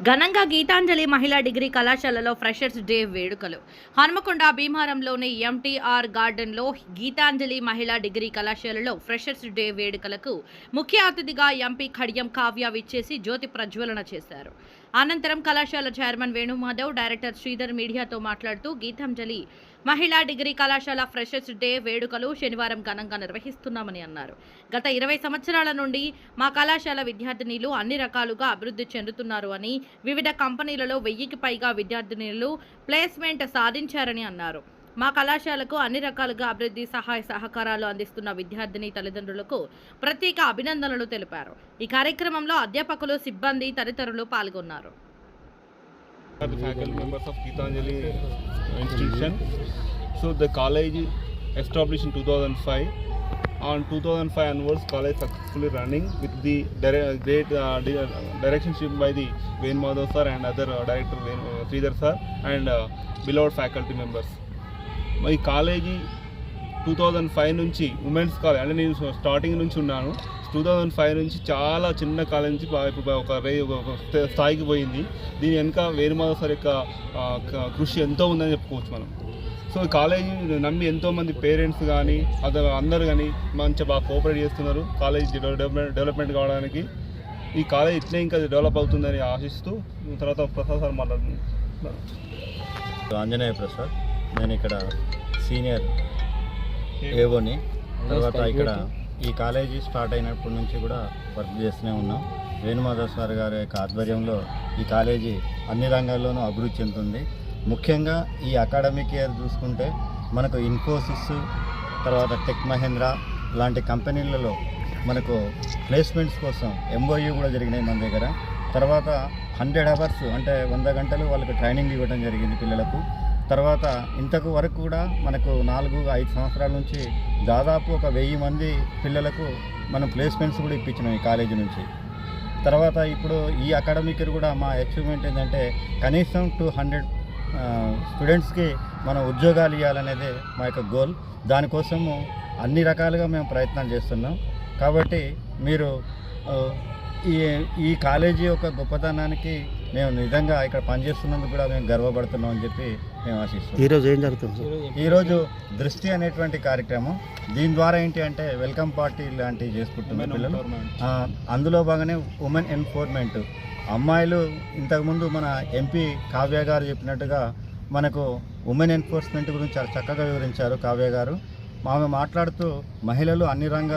ఘనంగా గీతాంజలి మహిళా డిగ్రీ కళాశాలలో ఫ్రెషర్స్ డే వేడుకలు. హన్మకొండ భీమారంలోని ఎంటీఆర్ గార్డెన్లో గీతాంజలి మహిళా డిగ్రీ కళాశాలలో ఫ్రెషర్స్ డే వేడుకలకు ముఖ్య అతిథిగా ఎంపీ ఖడ్యం కావ్య విచ్చేసి జ్యోతి ప్రజ్వలన చేశారు. అనంతరం కళాశాల చైర్మన్ వేణుమాధవ్, డైరెక్టర్ శ్రీధర్ మీడియాతో మాట్లాడుతూ గీతాంజలి మహిళా డిగ్రీ కళాశాల ఫ్రెషర్స్ డే వేడుకలు శనివారం ఘనంగా నిర్వహిస్తున్నామని అన్నారు. గత 20 సంవత్సరాల నుండి మా కళాశాల విద్యార్థినులు అన్ని రకాలుగా అభివృద్ధి చెందుతున్నారు అని, వివిధ కంపెనీలలో 1000కి పైగా విద్యార్థినులు ప్లేస్మెంట్ సాధించారని అన్నారు. మా కళాశాలకు అన్ని రకాలుగా అభివృద్ధి సహాయ సహకారాలు అందిస్తున్న విద్యార్థిని తల్లిదండ్రులకు ప్రత్యేక అభినందనలు తెలిపారు. ఈ కార్యక్రమంలో అధ్యాపకులు, సిబ్బంది తదితరులు పాల్గొన్నారు. The faculty members of Geetanjali institution. So the college established in 2005. On 2005 onwards, college successfully running with the great directionship by the Venu Madhav sir and other director Sridhar sir and beloved faculty members. My college 2005 నుంచి women's college అంటే నేను starting నుంచి ఉన్నాను. 2005 నుంచి చాలా చిన్న college నుంచి ఇప్పుడు ఒక స్థాయికి పోయింది. దీని వెనుక వేణుమాధవ్ సార్ యొక్క కృషి ఎంతో ఉందని చెప్పుకోవచ్చు మనం. సో ఈ కాలేజీ నమ్మి ఎంతోమంది పేరెంట్స్ కానీ అందరూ కానీ మంచిగా బాగా కోఆపరేట్ చేస్తున్నారు కాలేజ్ డెవలప్మెంట్ కావడానికి. ఈ కాలేజ్ ఇట్లే ఇంకా డెవలప్ అవుతుందని ఆశిస్తూ తర్వాత ప్రసాద్ సార్ మాట్లాడుతున్నారు. ఆంజనేయ ప్రసాద్, నేను ఇక్కడ సీనియర్ ఏవోని. తర్వాత ఇక్కడ ఈ కాలేజీ స్టార్ట్ అయినప్పటి నుంచి కూడా వర్క్ చేస్తూనే ఉన్నాం. వేణుమాధవ్ సార్ గారి యొక్క ఆధ్వర్యంలో ఈ కాలేజీ అన్ని రంగాల్లోనూ అభివృద్ధి చెందుతుంది. ముఖ్యంగా ఈ అకాడమిక్ ఇయర్ చూసుకుంటే మనకు ఇన్ఫోసిస్, తర్వాత టెక్ మహేంద్ర లాంటి కంపెనీలలో మనకు ప్లేస్మెంట్స్ కోసం MOU కూడా జరిగినాయి మన దగ్గర. తర్వాత 100 hours అంటే 100 గంటలు వాళ్ళకి ట్రైనింగ్ ఇవ్వడం జరిగింది పిల్లలకు. తర్వాత ఇంతకు వరకు కూడా మనకు 4-5 సంవత్సరాల నుంచి దాదాపు ఒక 1000 మంది పిల్లలకు మనం ప్లేస్మెంట్స్ కూడా ఇప్పించినాం ఈ కాలేజీ నుంచి. తర్వాత ఇప్పుడు ఈ అకాడమిక్ ఇయర్ కూడా మా అచీవ్మెంట్ ఏంటంటే కనీసం 200 స్టూడెంట్స్కి మనం ఉద్యోగాలు ఇవ్వాలనేదే మా యొక్క గోల్. దానికోసము అన్ని రకాలుగా మేము ప్రయత్నం చేస్తున్నాం. కాబట్టి మీరు ఈ కాలేజీ యొక్క గొప్పతనానికి మేము నిజంగా ఇక్కడ పనిచేస్తున్నందుకు కూడా మేము గర్వపడుతున్నాం అని చెప్పి మేము ఆశిస్తున్నాం. ఈరోజు ఏం జరుగుతుంది? ఈరోజు దృష్టి అనేటువంటి కార్యక్రమం. దీని ద్వారా ఏంటి అంటే వెల్కమ్ పార్టీ లాంటివి చేసుకుంటున్నారు పిల్లలు. అందులో భాగంగానే ఉమెన్ ఎంపవర్మెంట్. అమ్మాయిలు ఇంతకుముందు మన ఎంపీ కావ్య గారు చెప్పినట్టుగా మనకు ఉమెన్ ఎన్ఫోర్స్మెంట్ గురించి చాలా చక్కగా వివరించారు కావ్య గారు. ఆమె మాట్లాడుతూ మహిళలు అన్ని రంగాల్లో